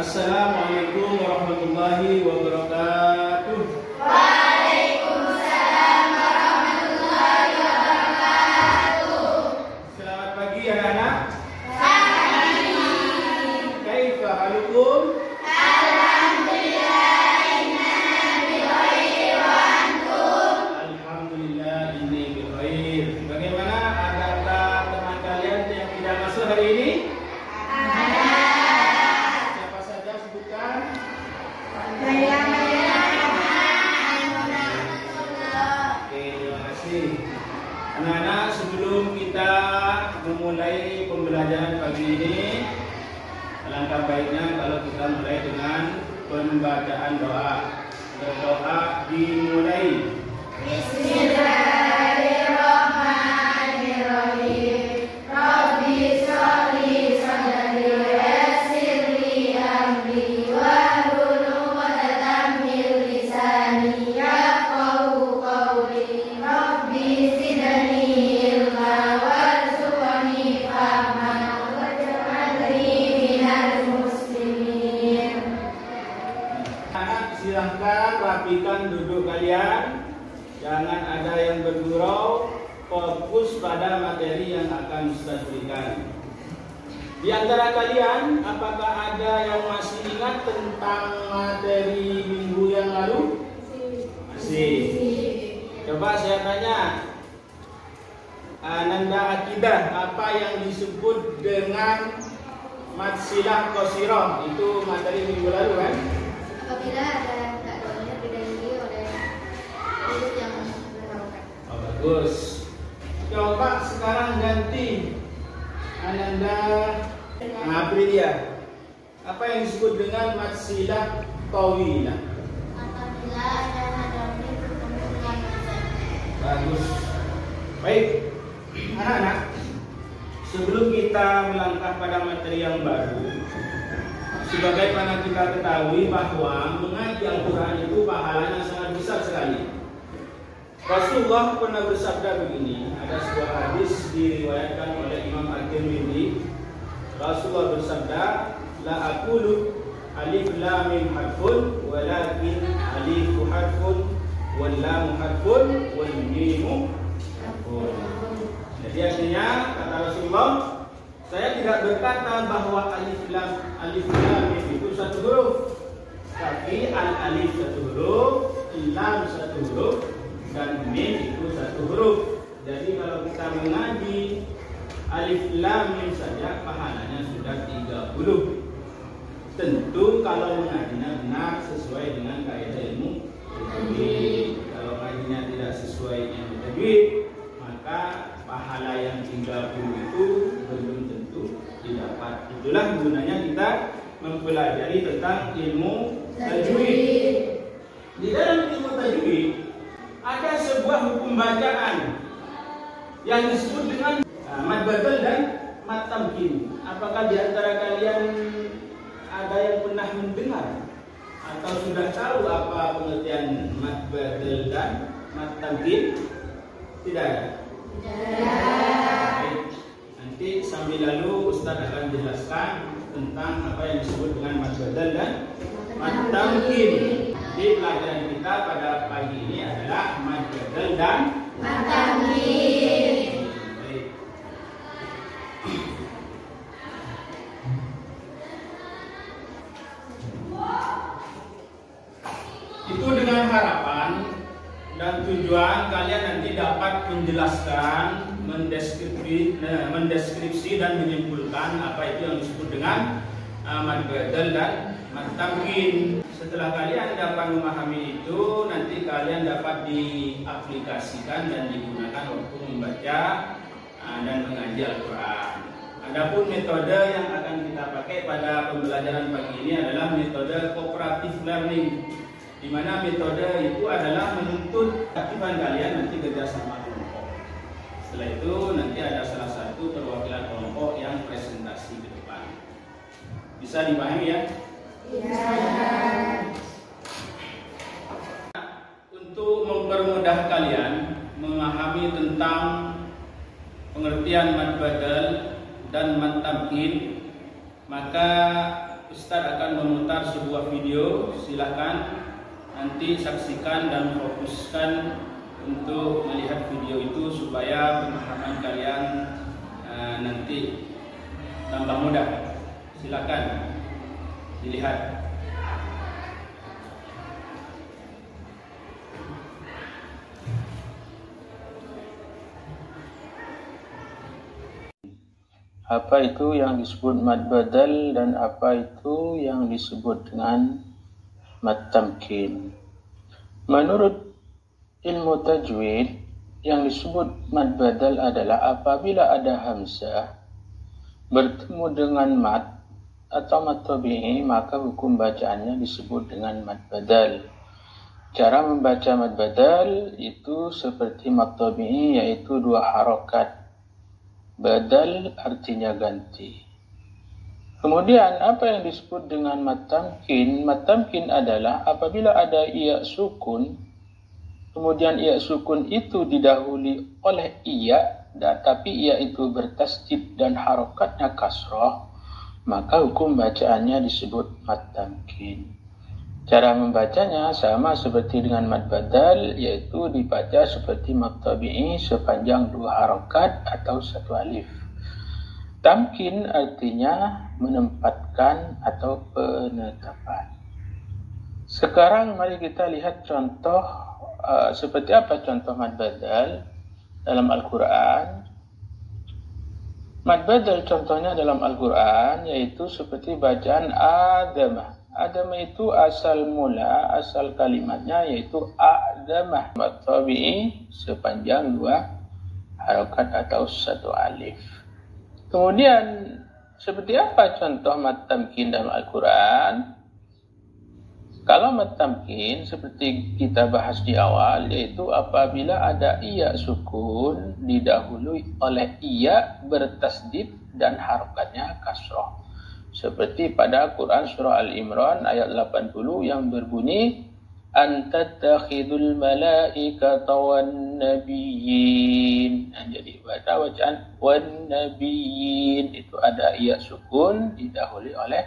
Assalamualaikum warahmatullahi wabarakatuh. Waalaikumsalam warahmatullahi wabarakatuh. Selamat pagi anak-anak. Selamat pagi. Kaifa halukum? Alhamdulillah innana bikhair wa antum. Alhamdulillah inni bikhair. Bagaimana kata teman kalian yang tidak masuk hari ini? Ada. Siapa saja sebutkan? Oke, terima kasih. Anak-anak, sebelum kita memulai pembelajaran pagi ini, alangkah baiknya kalau kita mulai dengan pembacaan doa. Doa dimulai. Bismillahirrahmanirrahim. Rabbi sholli sadri wa yassir li amri wahlul 'uqdatam min lisani yafqahu qawli. Rabbi zidni ilma warzuqni fahman waj'alni minal muslimin. Anak, silahkan rapikan duduk kalian. Jangan ada yang bergurau. Fokus pada materi yang akan Ustaz berikan. Di antara kalian, apakah ada yang masih ingat tentang materi minggu yang lalu? Masih. Coba saya tanya, Ananda Akidah, apa yang disebut dengan Matsilah Qasirah? Itu materi minggu lalu kan? Apabila ada keadaannya didahului oleh huruf yang berharokat. Oh, bagus. Coba sekarang ganti Ananda Aprilia. Apa yang disebut dengan Matsilah Tawilah? Apabila ada hadamnya bertemu dengan mazhar. Bagus. Baik, anak-anak, sebelum kita melangkah pada materi yang baru, sebagaimana kita ketahui bahwa mengaji Al-Quran itu pahalanya sangat besar sekali. Rasulullah pernah bersabda begini, ada sebuah hadis diriwayatkan oleh Imam At-Tirmidzi. Rasulullah bersabda, la aqulu alif lam mim harfun walakin alif harfun wal lam harfun wal mim harfun. Jadi artinya kata Rasulullah, saya tidak berkata bahwa alif lam mim itu satu huruf, tapi al alif satu huruf, lam satu huruf, dan mim itu satu huruf. Jadi kalau kita mengaji alif lam mim saja pahalanya sudah 30. Tentu kalau mengajinya benar sesuai dengan kaidah ilmu tajwid. Kalau mengajinya tidak sesuai ilmu tajwid, maka pahala yang 30 itu belum tentu didapat. Itulah gunanya kita mempelajari tentang ilmu tajwid. Di dalam ilmu tajwid ada sebuah hukum bacaan yang disebut dengan mad badal dan mad tamkin. Apakah di antara kalian ada yang pernah mendengar atau sudah tahu apa pengertian mad badal dan mad tamkin? Tidak ada. Baik. Nanti sambil lalu Ustaz akan jelaskan tentang apa yang disebut dengan mad badal dan mad tamkin. Di pelajaran kita pada pagi ini adalah mad badal dan mad tamkin. Baik. Itu dengan harapan dan tujuan kalian nanti dapat menjelaskan, mendeskripsi dan menyimpulkan apa itu yang disebut dengan mad badal dan mad tamkin. Setelah kalian dapat memahami itu, nanti kalian dapat diaplikasikan dan digunakan waktu membaca dan mengaji Al-Quran. Adapun metode yang akan kita pakai pada pembelajaran pagi ini adalah metode cooperative learning, di mana metode itu adalah menuntut aktifan kalian nanti kerjasama kelompok. Setelah itu nanti ada salah satu perwakilan kelompok yang presentasi ke depan. Bisa dipahami ya? Untuk mempermudah kalian memahami tentang pengertian mad badal dan mad tamkin, maka Ustadz akan memutar sebuah video. Silakan nanti saksikan dan fokuskan untuk melihat video itu supaya pemahaman kalian nanti tambah mudah. Silakan dilihat. Apa itu yang disebut mad badal dan apa itu yang disebut dengan mad tamkin? Menurut ilmu tajwid, yang disebut mad badal adalah apabila ada hamzah bertemu dengan mad atau mad tabi'i, maka hukum bacaannya disebut dengan mad badal. Cara membaca mad badal itu seperti mad tabi'i, yaitu 2 harokat. Badal artinya ganti. Kemudian apa yang disebut dengan mad tamkin? Mad tamkin adalah apabila ada iya sukun, kemudian iya sukun itu didahului oleh iya, tapi iya itu bertasdid dan harokatnya kasroh, maka hukum bacaannya disebut mad tamkin. Cara membacanya sama seperti dengan mad badal, yaitu dibaca seperti mad tabi'i sepanjang 2 harokat atau 1 alif. Tamkin artinya menempatkan atau penetapan. Sekarang mari kita lihat contoh seperti apa contoh mad badal dalam Al-Quran. Mad badal contohnya dalam Al-Quran yaitu seperti bacaan Adamah. Adamah itu asal mula, asal kalimatnya yaitu Adamah. Mad tabi'i sepanjang 2 harokat atau 1 alif. Kemudian seperti apa contoh mad tamkin dalam Al-Quran? Kalau mad tamkin seperti kita bahas di awal, yaitu apabila ada iya sukun didahului oleh iya bertasdid dan harokatnya kasroh. Seperti pada Quran surah Al-Imran ayat 80 yang berbunyi antattakhidul malaikata wan nabiyyin. Jadi bacaan wan nabiyyin itu ada iya sukun didahului oleh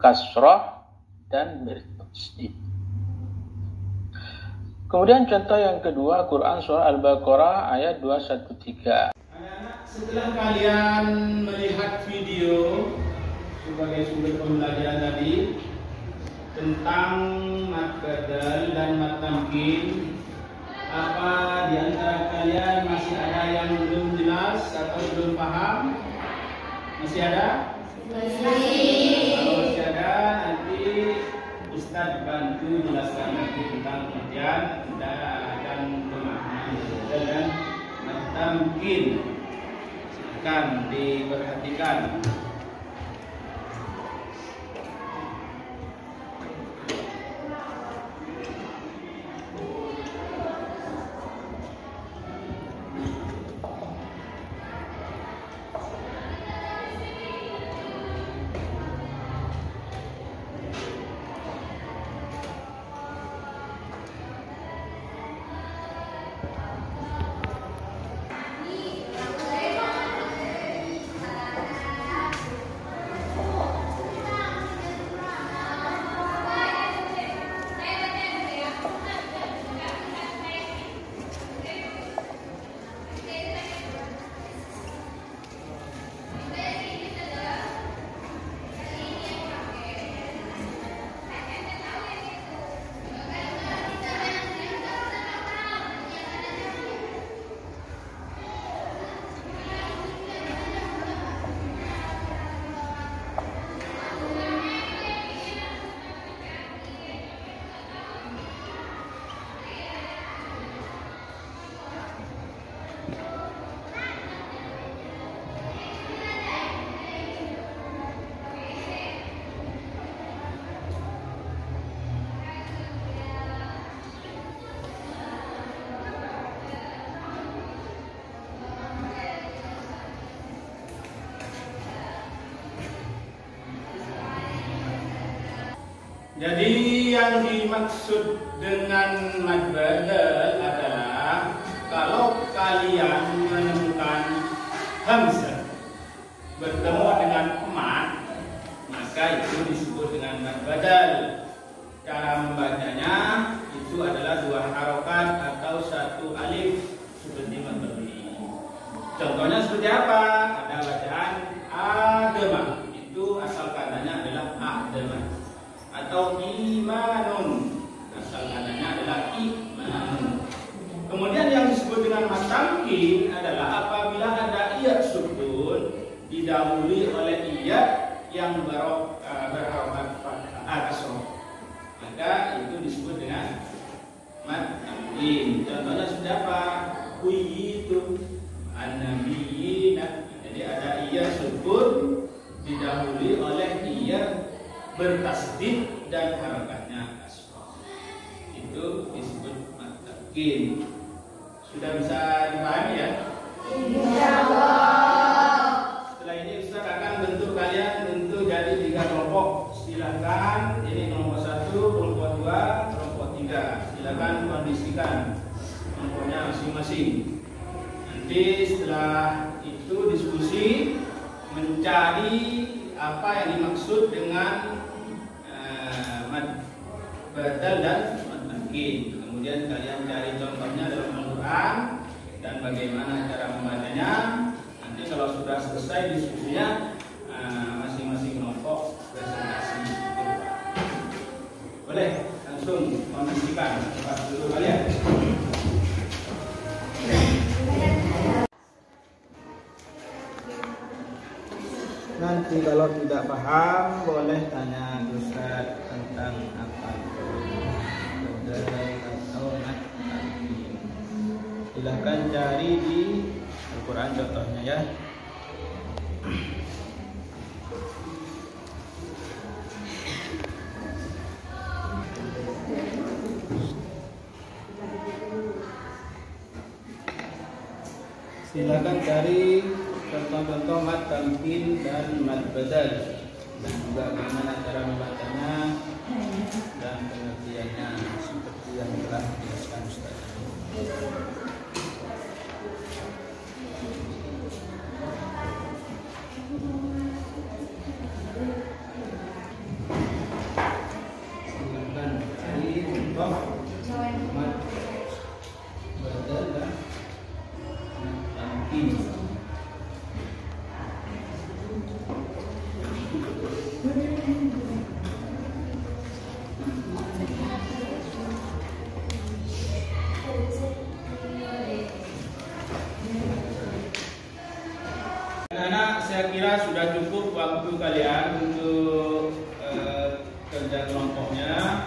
kasroh dan bertasdid. Kemudian contoh yang kedua, Quran surah Al-Baqarah ayat 213. Anak-anak, setelah kalian melihat video sebagai sumber pembelajaran tadi tentang mad badal dan mad tamkin, apa di antara kalian masih ada yang belum jelas atau belum paham? Masih ada? Masih. Kalau masih ada, nanti Ustadz bantu jelaskan lagi tentang pengertian dan pemahaman badal dan mad tamkin. Akan diperhatikan. Jadi yang dimaksud dengan mad badal adalah kalau kalian menemukan hamzah bertemu dengan mad, maka maka itu disebut dengan mad badal. Cara membacanya itu adalah 2 harokat atau 1 alif seperti mad tabi'i. Contohnya seperti apa? Ada bacaan adama, itu asal katanya adalah adama, atau imanun, asal katanya adalah imanun. Kemudian yang disebut dengan mad tamkin adalah apabila ada iya sukun didahului oleh iya yang berharokat fathah kasroh, maka itu disebut dengan mad tamkin. Contohnya seperti apa? Kuyitu an-nabiyina. Jadi ada iya sukun didahului oleh iya bertasdid dan harokatnya kasroh, itu disebut mad tamkin. Sudah bisa dipahami ya? Insyaallah. Setelah ini Ustaz akan bentuk kalian bentuk jadi 3 kelompok. Silakan ini kelompok 1, kelompok 2, kelompok 3. Silakan kondisikan kelompoknya masing-masing. Nanti setelah itu diskusi mencari apa yang dimaksud dengan mad badal dan mad tamkin. Kemudian kalian cari contohnya dalam Al-Quran dan bagaimana cara membacanya. Nanti kalau sudah selesai diskusinya, masing-masing kelompok presentasi. Boleh langsung kondisikan tempat dulu kalian. Nanti kalau tidak paham boleh tanya Ustaz tentang apa atau mad tamkin. Silahkan cari di Al-Quran contohnya ya. Silakan cari contoh-contoh mad tamkin dan mad badal, dan juga bagaimana cara membacanya dan pengertiannya seperti yang telah dijelaskan Ustaz. Silakan cari contoh mad badal dan mad tamkin. Anak-anak, saya kira sudah cukup waktu kalian untuk kerja kelompoknya.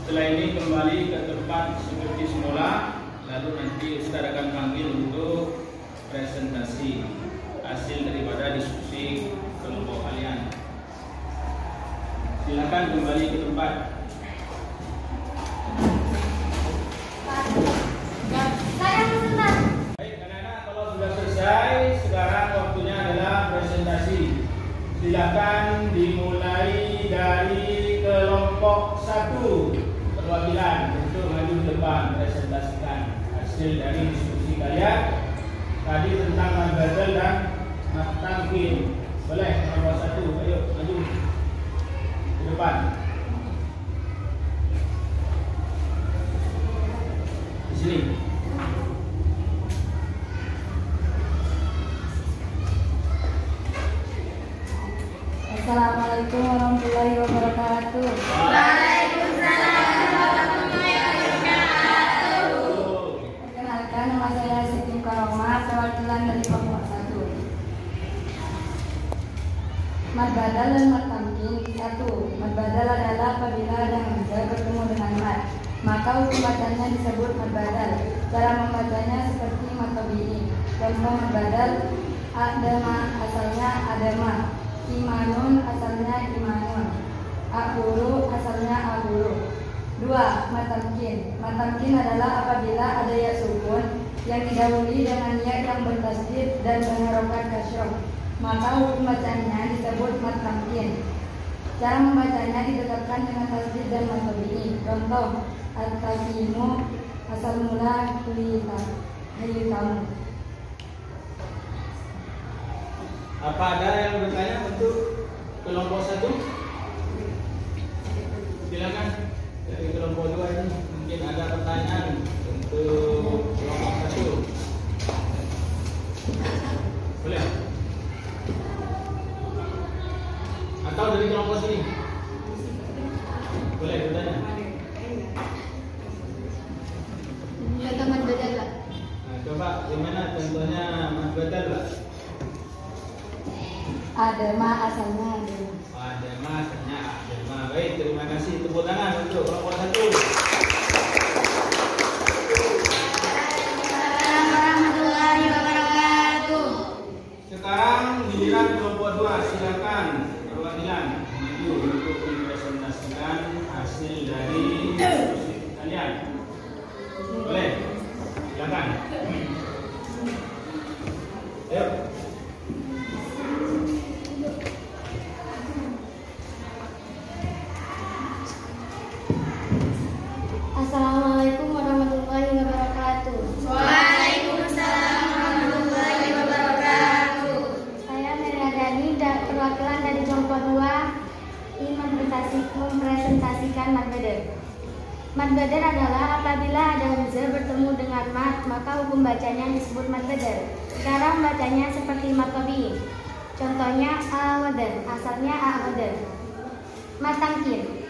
Setelah ini kembali ke tempat seperti semula, lalu nanti Ustaz akan panggil untuk presentasi hasil daripada diskusi kelompok kalian. Silakan kembali ke tempat. Baik anak-anak, kalau sudah selesai, sekarang waktunya adalah presentasi. Silakan dimulai dari kelompok 1 perwakilan untuk maju ke depan presentasikan hasil dari diskusi kalian tadi tentang mad badal dan mad tamkin. Boleh kelompok 1, ayo maju ke depan. Di sini. Assalamualaikum warahmatullahi wabarakatuh. Waalaikumsalam warahmatullahi wabarakatuh. Perkenalkan, nama saya Siti Karomah, perwakilan dari kelompok 1. Mad badal dan mad tamkin. 1. Mad badal adalah apabila ada hamzah bertemu dengan mad, maka hukum bacanya disebut mad badal. Cara membacanya seperti mad tabi'i. Contoh mad badal: adama asalnya adama, imanun asalnya imanun, akulu asalnya akulu. 2. Mad tamkin. Mad tamkin adalah apabila ada ya sukun yang didahului dengan ya yang bertasdid dan berharokat kasroh, maka hukum bacanya disebut mad tamkin. Cara membacanya ditetapkan dengan tasdid dan mad tabi'i. Contoh: at-taqimu asal mula kamu. Apa ada yang bertanya untuk kelompok 1? Silakan dari kelompok 2 ini mungkin ada pertanyaan untuk kelompok 1. Boleh? Atau dari kelompok sini? Boleh bertanya? Contoh mad badal, Pak. Nah, coba gimana contohnya mad badal, Pak? Adema asalnya adema. Adema asalnya adema. Baik, terima kasih. Tepuk tangan untuk kelompok 1. Warahmatullahi wabarakatuh. Sekarang giliran kelompok 2, silakan perwakilan maju untuk mempresentasikan hasil dari kalian. Boleh? Silakan. Ayo. Assalamualaikum warahmatullahi wabarakatuh. Waalaikumsalam warahmatullahi wabarakatuh. Saya Meriadani dan perwakilan dari kelompok 2 ingin mempresentasikan mad badal. Mad badal adalah apabila ada hamzah bertemu dengan mad, maka hukum bacanya disebut mad badal. Cara membacanya seperti mad tabi'i. Contohnya a-wadal, asalnya a-wadal. Mad tamkin.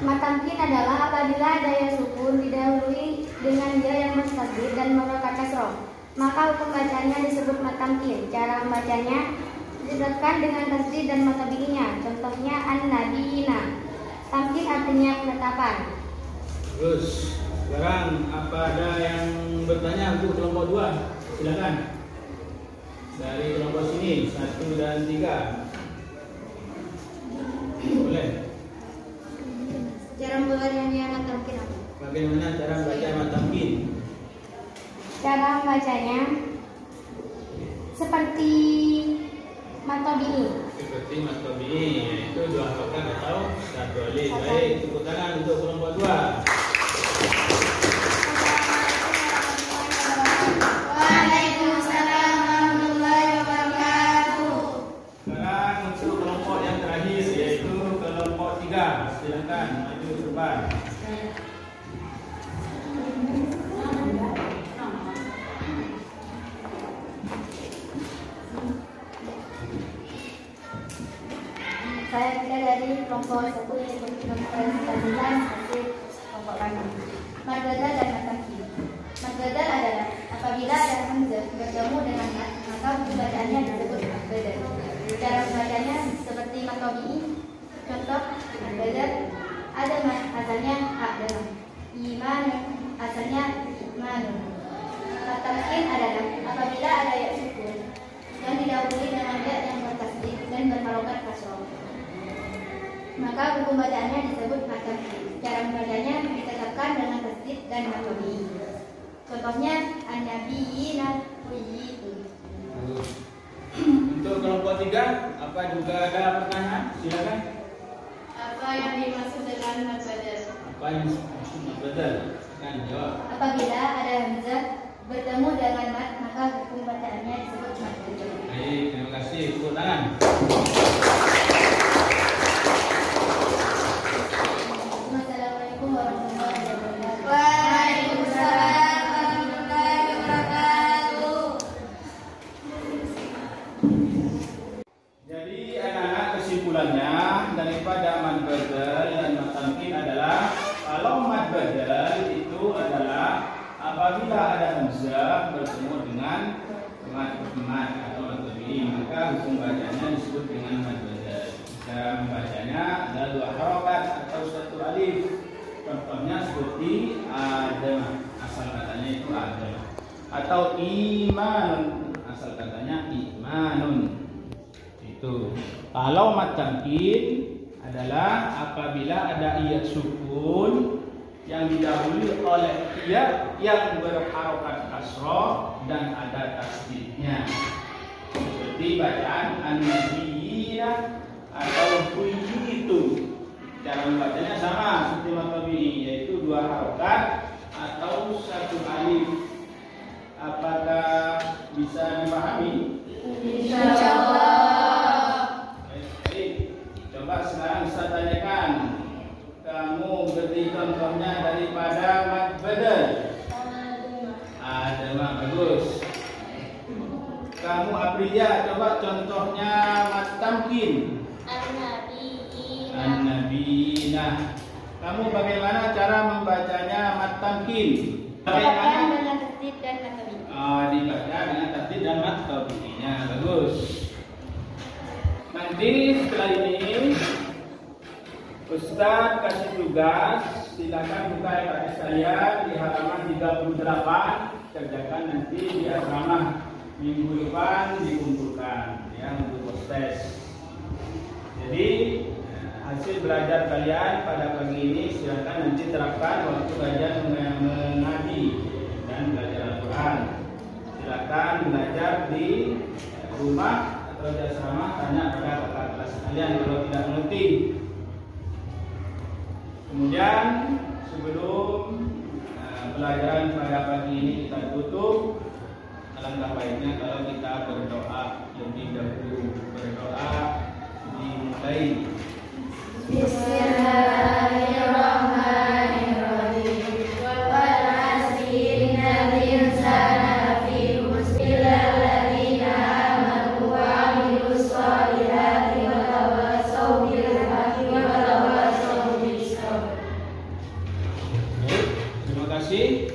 Mad tamkin adalah apabila ada ya sukun didahului dengan ya yang mustasdid dan mengangkat kasroh, maka hukum bacanya disebut mad tamkin. Cara membacanya disebutkan dengan tasdid dan mad tabi'inya. Contohnya an-nabiyina. Tamkin artinya penetapan. Terus, sekarang apa ada yang bertanya untuk kelompok 2? Silakan. Dari kelompok sini 1 dan 3. Boleh. Cara membacanya mad tamkin apa? Bagaimana cara membaca mad tamkin? Cara membacanya seperti mad tabi'i. Seperti mad tabi'i, yaitu 2 harokat atau 1 alif. Baik, tepuk tangan untuk kelompok 2. Waalaikumsalam warahmatullahi wabarakatuh. Sekarang untuk kelompok yang terakhir, yaitu kelompok 3. Silakan maju ke depan. Saya kira dari kelompok 1 yaitu mempresentasikan hasil kelompok kami. Mad badal dan mad tamkin. Mad badal adalah apabila ada hamzah bertemu dengan mad, maka hukum bacaannya disebut mad badal. Cara membacanya seperti mad tabi'i. Contoh mad badal ada mad asalnya adama. Iman asalnya imanun. Mad tamkin adalah apabila ada ya sukun yang didahului dengan ya yang bertasdid dan berharokat kasroh, maka hukum bacaannya disebut mad tamkin. Cara membacanya ditetapkan dengan tasdid dan mad tabi'i. Contohnya an-nabiyina itu. Untuk kelompok 3, apa juga ada pertanyaan? Silakan. Apa yang dimaksud dengan mad badal? Apa yang maksud mad badal? Kan jawab. Apabila ada hamzah bertemu dengan mad, maka hukum bacaannya disebut mad badal. Baik, terima kasih. Tepuk tangan. Wassalamualaikum warahmatullahi wabarakatuh. Waalaikumsalam warahmatullahi wabarakatuh. Jadi anak-anak, kesimpulannya daripada mad badal dan mad tamkin adalah kalau mad badal itu adalah apabila ada hamzah bertemu dengan mad atau mad tabi'i, maka hukum bacanya disebut dengan mad badal. Cara membacanya ada 2 harokat atau 1 alif. Contohnya seperti adama, asal katanya itu adama, atau imanun, asal katanya imanun. Itu. Kalau mad tamkin adalah apabila ada iya sukun yang didahului oleh iya yang berharokat kasroh dan ada tasdidnya, seperti bacaan an-nabiyina atau itu. Cara membacanya sama seperti mad tabi'i, yaitu 2 harokat atau 1 alif. Apakah bisa dipahami? Insyaallah. Baik. beri contohnya daripada mad badal. Ada mah bagus. Kamu Aprilia coba contohnya mad tamkin. An-nabiyina. Kamu bagaimana cara membacanya mad tamkin? Bagaimana? Dengan tertib dan matabi. Dibaca dengan tertib dan mad tabi'inya. Bagus. Nanti setelah ini Ustaz kasih tugas, silakan buka adik sekalian di halaman 38, kerjakan nanti di asrama minggu depan dikumpulkan ya untuk tes. Jadi hasil belajar kalian pada pagi ini silakan nanti terapkan waktu kalian mengaji dan belajar Al-Quran. Silakan belajar di rumah atau di asrama, tanya pada kakak kelas kalian kalau tidak mengerti. Kemudian sebelum pelajaran pada pagi ini kita tutup, alangkah baiknya kalau kita berdoa lebih dahulu. Berdoa dimulai. Bismillahirrahmanirrahim. Wal asri innal insana lafi khusr illa alladziina aamanu wa 'amilus shalihati wa tawassaw bil haqqi wa tawassaw bis sabr. Terima kasih.